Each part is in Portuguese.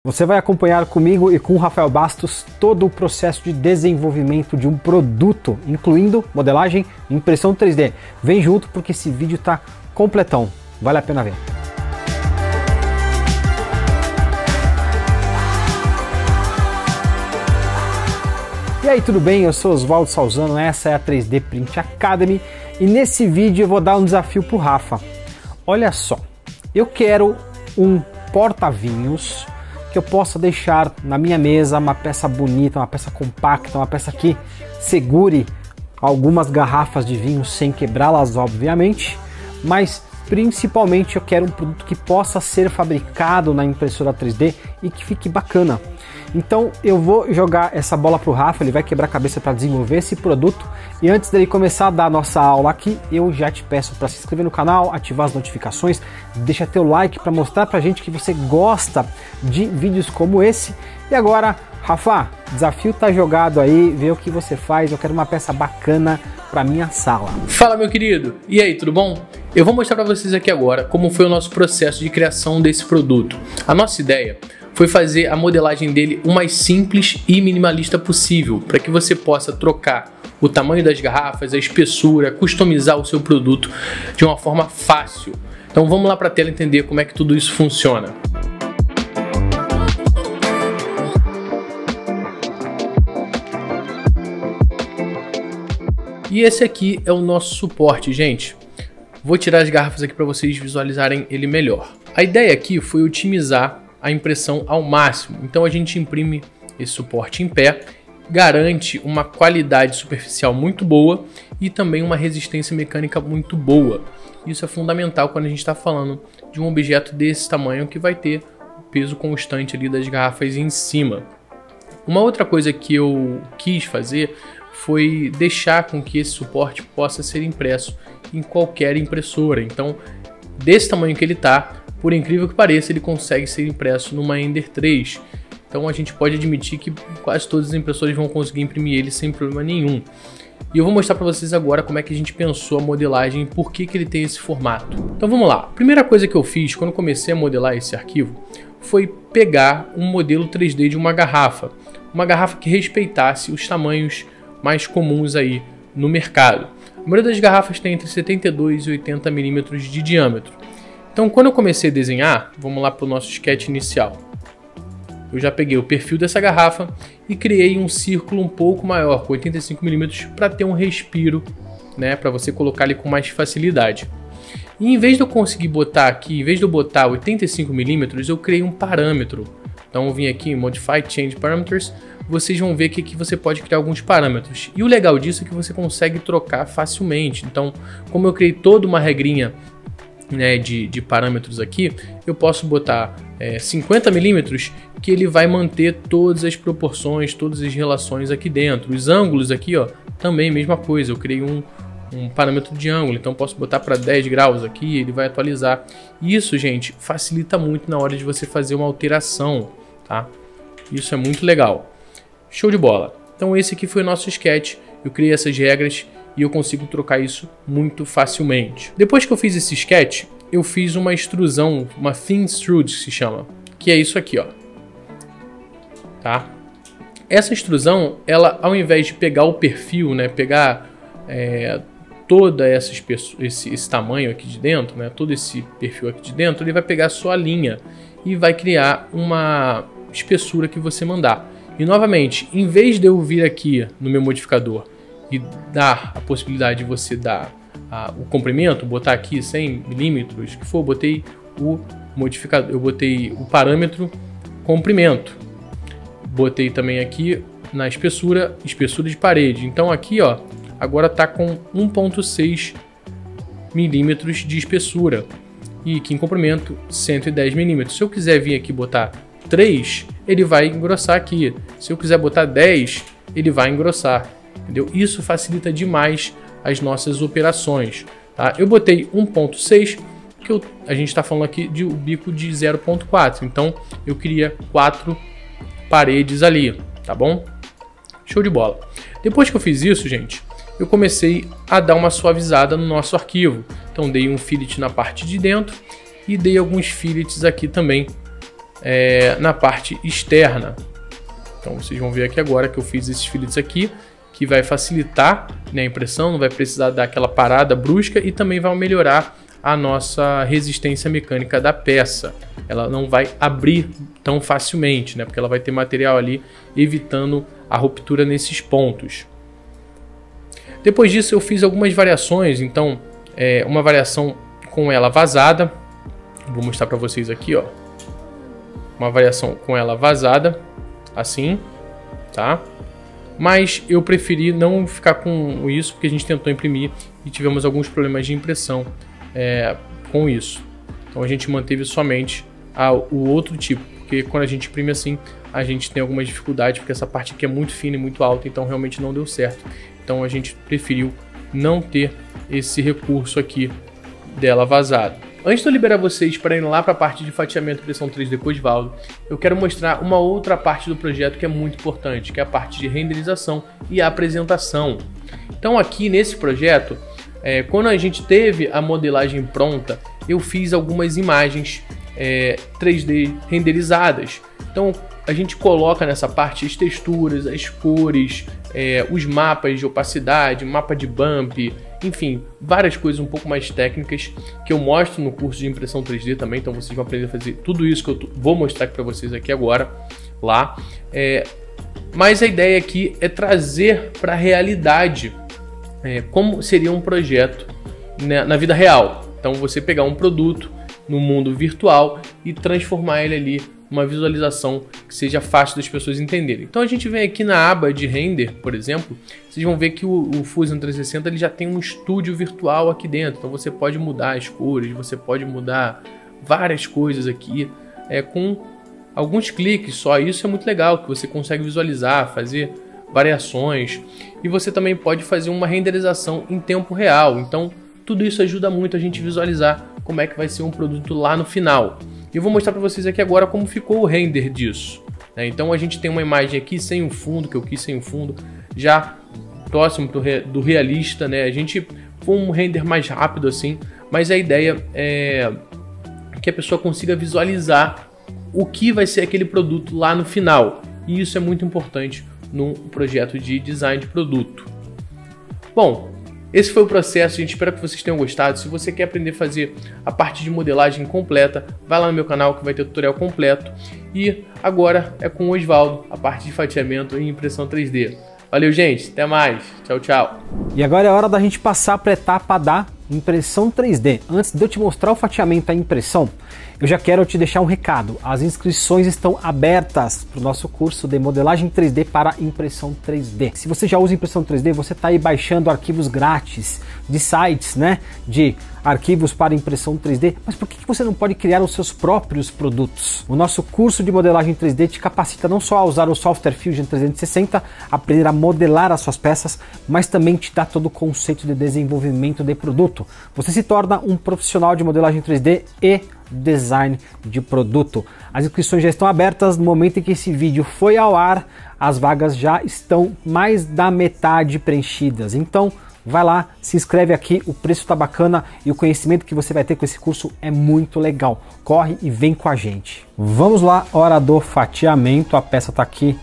Você vai acompanhar comigo e com o Rafael Bastos todo o processo de desenvolvimento de um produto, incluindo modelagem e impressão 3D. Vem junto porque esse vídeo está completão, vale a pena ver. E aí, tudo bem? Eu sou Oswaldo Salzano, essa é a 3D Print Academy e nesse vídeo eu vou dar um desafio para o Rafa. Olha só, eu quero um porta-vinhos que eu possa deixar na minha mesa, uma peça bonita, uma peça compacta, uma peça que segure algumas garrafas de vinho sem quebrá-las, obviamente, mas principalmente eu quero um produto que possa ser fabricado na impressora 3D e que fique bacana. Então eu vou jogar essa bola para o Rafa, ele vai quebrar a cabeça para desenvolver esse produto. E antes dele começar a dar a nossa aula aqui, eu já te peço para se inscrever no canal, ativar as notificações, deixa teu like para mostrar pra gente que você gosta de vídeos como esse. E agora, Rafa, o desafio tá jogado aí, vê o que você faz, eu quero uma peça bacana para minha sala. Fala, meu querido, e aí, tudo bom? Eu vou mostrar para vocês aqui agora como foi o nosso processo de criação desse produto. A nossa ideia foi fazer a modelagem dele o mais simples e minimalista possível, para que você possa trocar o tamanho das garrafas, a espessura, customizar o seu produto de uma forma fácil. Então vamos lá para a tela entender como é que tudo isso funciona. E esse aqui é o nosso suporte, gente. Vou tirar as garrafas aqui para vocês visualizarem ele melhor. A ideia aqui foi otimizar a impressão ao máximo. Então a gente imprime esse suporte em pé, garante uma qualidade superficial muito boa e também uma resistência mecânica muito boa. Isso é fundamental quando a gente está falando de um objeto desse tamanho que vai ter o peso constante ali das garrafas em cima. Uma outra coisa que eu quis fazer foi deixar com que esse suporte possa ser impresso em qualquer impressora. Então, desse tamanho que ele está, por incrível que pareça, ele consegue ser impresso numa Ender 3. Então a gente pode admitir que quase todas as impressoras vão conseguir imprimir ele sem problema nenhum. E eu vou mostrar para vocês agora como é que a gente pensou a modelagem e por que ele tem esse formato. Então vamos lá. A primeira coisa que eu fiz quando comecei a modelar esse arquivo foi pegar um modelo 3D de uma garrafa. Uma garrafa que respeitasse os tamanhos mais comuns aí no mercado. A maioria das garrafas tem entre 72 e 80 milímetros de diâmetro. Então, quando eu comecei a desenhar, vamos lá para o nosso sketch inicial. Eu já peguei o perfil dessa garrafa e criei um círculo um pouco maior, com 85 milímetros, para ter um respiro, né, para você colocar ele com mais facilidade. E em vez de eu conseguir botar aqui, em vez de eu botar 85 milímetros, eu criei um parâmetro. Então, eu vim aqui em Modify Change Parameters, vocês vão ver que aqui você pode criar alguns parâmetros. E o legal disso é que você consegue trocar facilmente. Então, como eu criei toda uma regrinha, né, de parâmetros aqui, eu posso botar 50 milímetros, que ele vai manter todas as proporções, todas as relações aqui dentro. Os ângulos aqui, ó, também mesma coisa, eu criei um parâmetro de ângulo, então posso botar para 10 graus aqui, ele vai atualizar. Isso, gente, facilita muito na hora de você fazer uma alteração, tá? Isso é muito legal. Show de bola. Então esse aqui foi o nosso sketch, eu criei essas regras e eu consigo trocar isso muito facilmente. Depois que eu fiz esse sketch, eu fiz uma extrusão, uma thin extrude que se chama, que é isso aqui, ó. Tá? Essa extrusão, ela ao invés de pegar o perfil, né, pegar toda esse tamanho aqui de dentro, né, todo esse perfil aqui de dentro, ele vai pegar só a linha e vai criar uma espessura que você mandar. E novamente, em vez de eu vir aqui no meu modificador e dar a possibilidade de você dar o comprimento, botar aqui 100 milímetros, que for, eu botei o modificador, eu botei o parâmetro comprimento, botei também aqui na espessura de parede. Então aqui, ó, agora tá com 1,6 milímetros de espessura e aqui em comprimento 110 milímetros. Se eu quiser vir aqui botar 3, ele vai engrossar aqui. Se eu quiser botar 10, ele vai engrossar. Entendeu? Isso facilita demais as nossas operações. Tá? Eu botei 1,6, que a gente está falando aqui de um bico de 0,4. Então eu queria 4 paredes ali, tá bom? Show de bola. Depois que eu fiz isso, gente, eu comecei a dar uma suavizada no nosso arquivo. Então dei um fillet na parte de dentro e dei alguns fillets aqui também na parte externa. Então vocês vão ver aqui agora que eu fiz esses filetes aqui, que vai facilitar, né, a impressão, não vai precisar dar aquela parada brusca e também vai melhorar a nossa resistência mecânica da peça. Ela não vai abrir tão facilmente, né, porque ela vai ter material ali evitando a ruptura nesses pontos. Depois disso eu fiz algumas variações, então uma variação com ela vazada, vou mostrar para vocês aqui, ó, uma variação com ela vazada, assim, tá? Mas eu preferi não ficar com isso, porque a gente tentou imprimir e tivemos alguns problemas de impressão com isso. Então a gente manteve somente o outro tipo, porque quando a gente imprime assim, a gente tem algumas dificuldades, porque essa parte aqui é muito fina e muito alta, então realmente não deu certo. Então a gente preferiu não ter esse recurso aqui dela vazado. Antes de eu liberar vocês para ir lá para a parte de fatiamento e impressão 3D com o Osvaldo, eu quero mostrar uma outra parte do projeto que é muito importante, que é a parte de renderização e apresentação. Então aqui nesse projeto, quando a gente teve a modelagem pronta, eu fiz algumas imagens 3D renderizadas. Então a gente coloca nessa parte as texturas, as cores, os mapas de opacidade, mapa de bump, enfim, várias coisas um pouco mais técnicas que eu mostro no curso de impressão 3D também. Então vocês vão aprender a fazer tudo isso que eu vou mostrar aqui para vocês aqui agora lá. Mas a ideia aqui é trazer para a realidade como seria um projeto, né, na vida real. Então você pegar um produto no mundo virtual e transformar ele ali uma visualização que seja fácil das pessoas entenderem. Então a gente vem aqui na aba de render, por exemplo, vocês vão ver que o Fusion 360 ele já tem um estúdio virtual aqui dentro. Então você pode mudar as cores, você pode mudar várias coisas aqui com alguns cliques só. Isso é muito legal, que você consegue visualizar, fazer variações, e você também pode fazer uma renderização em tempo real. Então tudo isso ajuda muito a gente visualizar como é que vai ser um produto lá no final. E eu vou mostrar para vocês aqui agora como ficou o render disso, né? Então a gente tem uma imagem aqui sem o fundo, que eu quis sem o fundo, já próximo do realista, né? A gente foi um render mais rápido assim, mas a ideia é que a pessoa consiga visualizar o que vai ser aquele produto lá no final. E isso é muito importante num projeto de design de produto. Bom, esse foi o processo, gente. Espero que vocês tenham gostado. Se você quer aprender a fazer a parte de modelagem completa, vai lá no meu canal que vai ter o tutorial completo. E agora é com o Osvaldo, a parte de fatiamento e impressão 3D. Valeu, gente. Até mais. Tchau, tchau. E agora é hora da gente passar para a etapa da impressão 3D. Antes de eu te mostrar o fatiamento e a impressão, eu já quero te deixar um recado. As inscrições estão abertas para o nosso curso de modelagem 3D para impressão 3D. Se você já usa impressão 3D, você está aí baixando arquivos grátis de sites, né? De arquivos para impressão 3D, mas por que você não pode criar os seus próprios produtos? O nosso curso de modelagem 3D te capacita não só a usar o software Fusion 360, aprender a modelar as suas peças, mas também te dá todo o conceito de desenvolvimento de produto. Você se torna um profissional de modelagem 3D e design de produto. As inscrições já estão abertas. No momento em que esse vídeo foi ao ar, as vagas já estão mais da metade preenchidas. Então vai lá, se inscreve aqui, o preço tá bacana e o conhecimento que você vai ter com esse curso é muito legal. Corre e vem com a gente. Vamos lá, hora do fatiamento. A peça tá aqui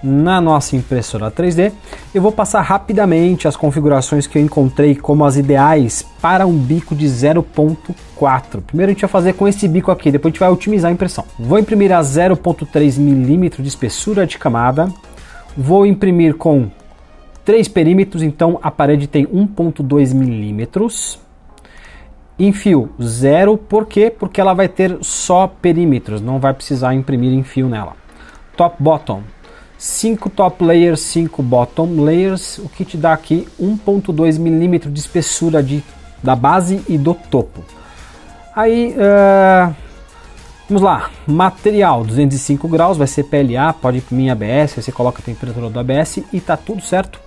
na nossa impressora 3D. Eu vou passar rapidamente as configurações que eu encontrei como as ideais para um bico de 0.4. Primeiro a gente vai fazer com esse bico aqui, depois a gente vai otimizar a impressão. Vou imprimir a 0.3 mm de espessura de camada. Vou imprimir com 3 perímetros, então a parede tem 1.2 mm. Em fio 0, por quê? Porque ela vai ter só perímetros, não vai precisar imprimir em fio nela. Top bottom, 5 top layers, 5 bottom layers, o que te dá aqui 1.2 mm de espessura da base e do topo. Aí, vamos lá, material 205 graus, vai ser PLA, pode imprimir em ABS, você coloca a temperatura do ABS e tá tudo certo.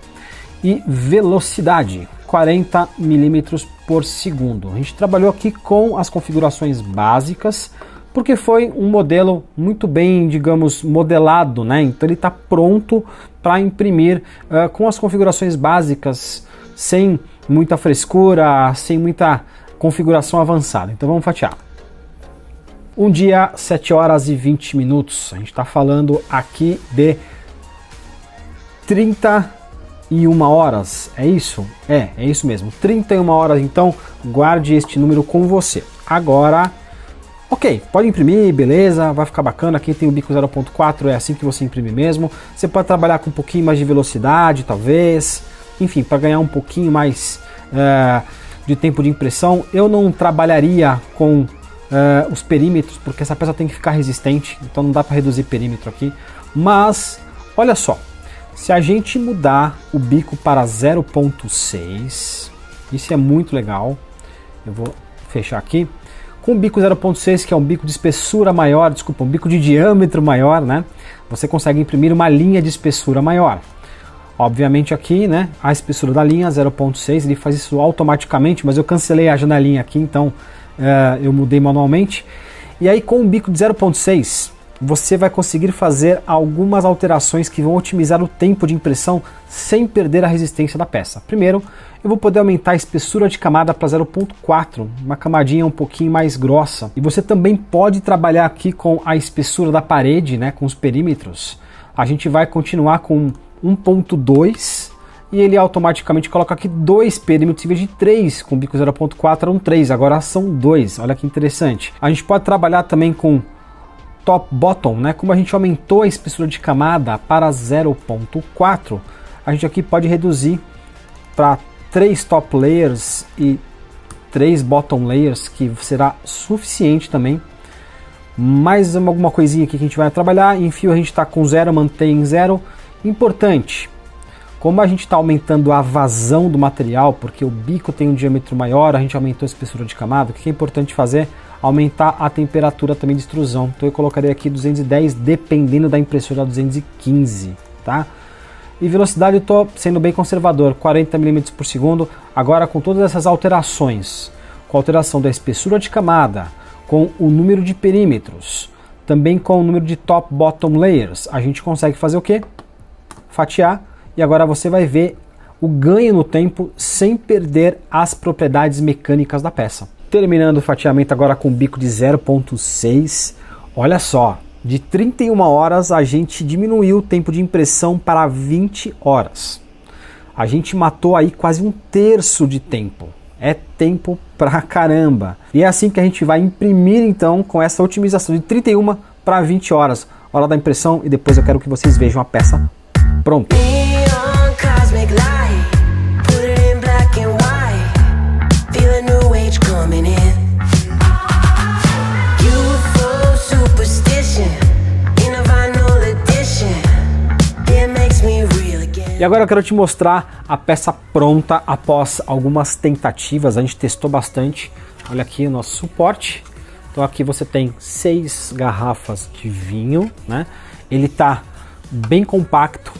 E velocidade, 40 mm por segundo. A gente trabalhou aqui com as configurações básicas, porque foi um modelo muito bem, digamos, modelado, né? Então ele está pronto para imprimir com as configurações básicas, sem muita frescura, sem muita configuração avançada. Então vamos fatiar. Um dia, 7 horas e 20 minutos. A gente está falando aqui de 31 horas. É isso? É isso mesmo. 31 horas, então guarde este número com você. Agora, ok, pode imprimir, beleza, vai ficar bacana. Aqui tem o bico 0.4, é assim que você imprime mesmo. Você pode trabalhar com um pouquinho mais de velocidade, talvez. Enfim, para ganhar um pouquinho mais de tempo de impressão. Eu não trabalharia com os perímetros, porque essa peça tem que ficar resistente, então não dá para reduzir perímetro aqui. Mas, olha só, se a gente mudar o bico para 0.6, isso é muito legal. Eu vou fechar aqui. Com o bico 0.6, que é um bico de espessura maior, desculpa, um bico de diâmetro maior, né? Você consegue imprimir uma linha de espessura maior. Obviamente aqui, né, a espessura da linha 0.6, ele faz isso automaticamente, mas eu cancelei a janelinha aqui, então eu mudei manualmente. E aí com o bico de 0.6 você vai conseguir fazer algumas alterações que vão otimizar o tempo de impressão sem perder a resistência da peça. Primeiro, eu vou poder aumentar a espessura de camada para 0.4, uma camadinha um pouquinho mais grossa. E você também pode trabalhar aqui com a espessura da parede, né, com os perímetros. A gente vai continuar com 1.2 e ele automaticamente coloca aqui 2 perímetros em vez de 3, com o bico 0.4 eram 3, agora são 2, olha que interessante. A gente pode trabalhar também com top bottom, né? Como a gente aumentou a espessura de camada para 0.4, a gente aqui pode reduzir para 3 top layers e 3 bottom layers, que será suficiente também. Mais alguma coisinha aqui que a gente vai trabalhar. Em fio a gente está com 0, mantém em 0. Importante, como a gente está aumentando a vazão do material, porque o bico tem um diâmetro maior, a gente aumentou a espessura de camada, o que é importante fazer? Aumentar a temperatura também de extrusão. Então eu colocarei aqui 210, dependendo da impressora 215, tá? E velocidade eu estou sendo bem conservador, 40 mm por segundo. Agora com todas essas alterações, com a alteração da espessura de camada, com o número de perímetros, também com o número de top bottom layers, a gente consegue fazer o quê? Fatiar, e agora você vai ver o ganho no tempo sem perder as propriedades mecânicas da peça. Terminando o fatiamento agora com o bico de 0.6, olha só, de 31 horas a gente diminuiu o tempo de impressão para 20 horas. A gente matou aí quase 1/3 de tempo. É tempo pra caramba. E é assim que a gente vai imprimir então com essa otimização de 31 para 20 horas. Hora da impressão e depois eu quero que vocês vejam a peça pronta. E agora eu quero te mostrar a peça pronta após algumas tentativas. A gente testou bastante. Olha aqui o nosso suporte. Então aqui você tem 6 garrafas de vinho, né? Ele está bem compacto,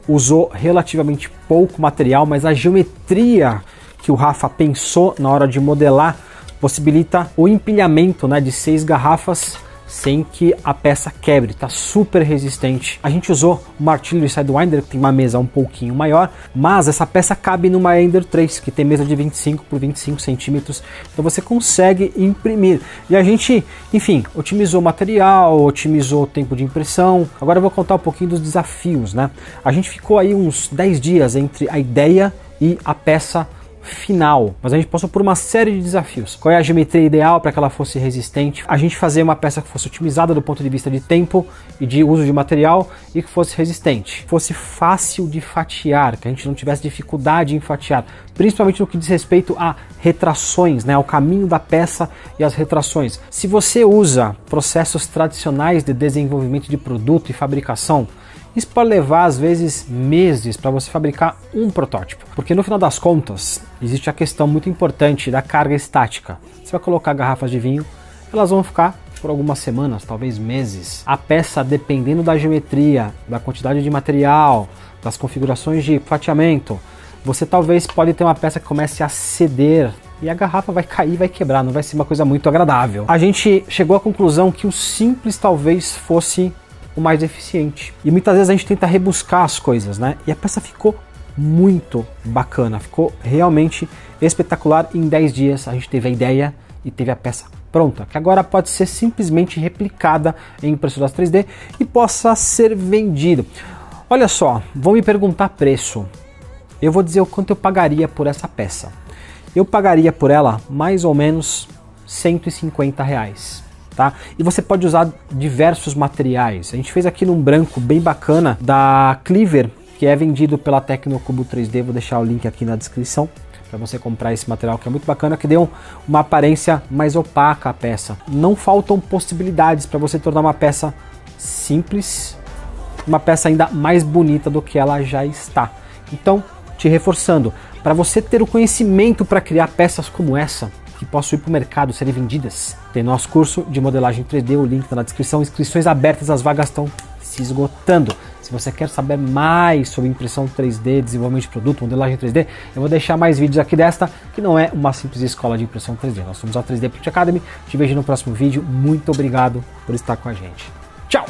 usou relativamente pouco material, mas a geometria que o Rafa pensou na hora de modelar possibilita o empilhamento, né, de 6 garrafas sem que a peça quebre, está super resistente. A gente usou uma Artillery Sidewinder, que tem uma mesa um pouquinho maior, mas essa peça cabe numa Ender 3, que tem mesa de 25 por 25 centímetros, então você consegue imprimir. E a gente, enfim, otimizou o material, otimizou o tempo de impressão. Agora eu vou contar um pouquinho dos desafios, né? A gente ficou aí uns 10 dias entre a ideia e a peça final, mas a gente passou por uma série de desafios. Qual é a geometria ideal para que ela fosse resistente? A gente fazer uma peça que fosse otimizada do ponto de vista de tempo e de uso de material e que fosse resistente, fosse fácil de fatiar, que a gente não tivesse dificuldade em fatiar, principalmente no que diz respeito a retrações, né, ao caminho da peça e as retrações. Se você usa processos tradicionais de desenvolvimento de produto e fabricação, isso pode levar às vezes meses para você fabricar um protótipo, porque no final das contas existe a questão muito importante da carga estática. Você vai colocar garrafas de vinho, elas vão ficar por algumas semanas, talvez meses. A peça, dependendo da geometria, da quantidade de material, das configurações de fatiamento, você talvez pode ter uma peça que comece a ceder e a garrafa vai cair, vai quebrar, não vai ser uma coisa muito agradável. A gente chegou à conclusão que o simples talvez fosse o mais eficiente. E muitas vezes a gente tenta rebuscar as coisas, né? E a peça ficou muito bacana, ficou realmente espetacular. Em 10 dias a gente teve a ideia e teve a peça pronta, que agora pode ser simplesmente replicada em impressoras 3D e possa ser vendido. Olha só, vão me perguntar preço. Eu vou dizer o quanto eu pagaria por essa peça. Eu pagaria por ela mais ou menos R$150, tá? E você pode usar diversos materiais. A gente fez aqui num branco bem bacana da Cleaver, que é vendido pela Tecnocubo 3D. Vou deixar o link aqui na descrição para você comprar esse material, que é muito bacana, que deu uma aparência mais opaca à peça. Não faltam possibilidades para você tornar uma peça simples, uma peça ainda mais bonita do que ela já está. Então, te reforçando, para você ter o conhecimento para criar peças como essa, que possam ir para o mercado, serem vendidas, tem nosso curso de modelagem 3D, o link está na descrição, inscrições abertas, as vagas estão se esgotando. Se você quer saber mais sobre impressão 3D, desenvolvimento de produto, modelagem 3D, eu vou deixar mais vídeos aqui desta, que não é uma simples escola de impressão 3D. Nós somos a 3D Print Academy, te vejo no próximo vídeo, muito obrigado por estar com a gente. Tchau!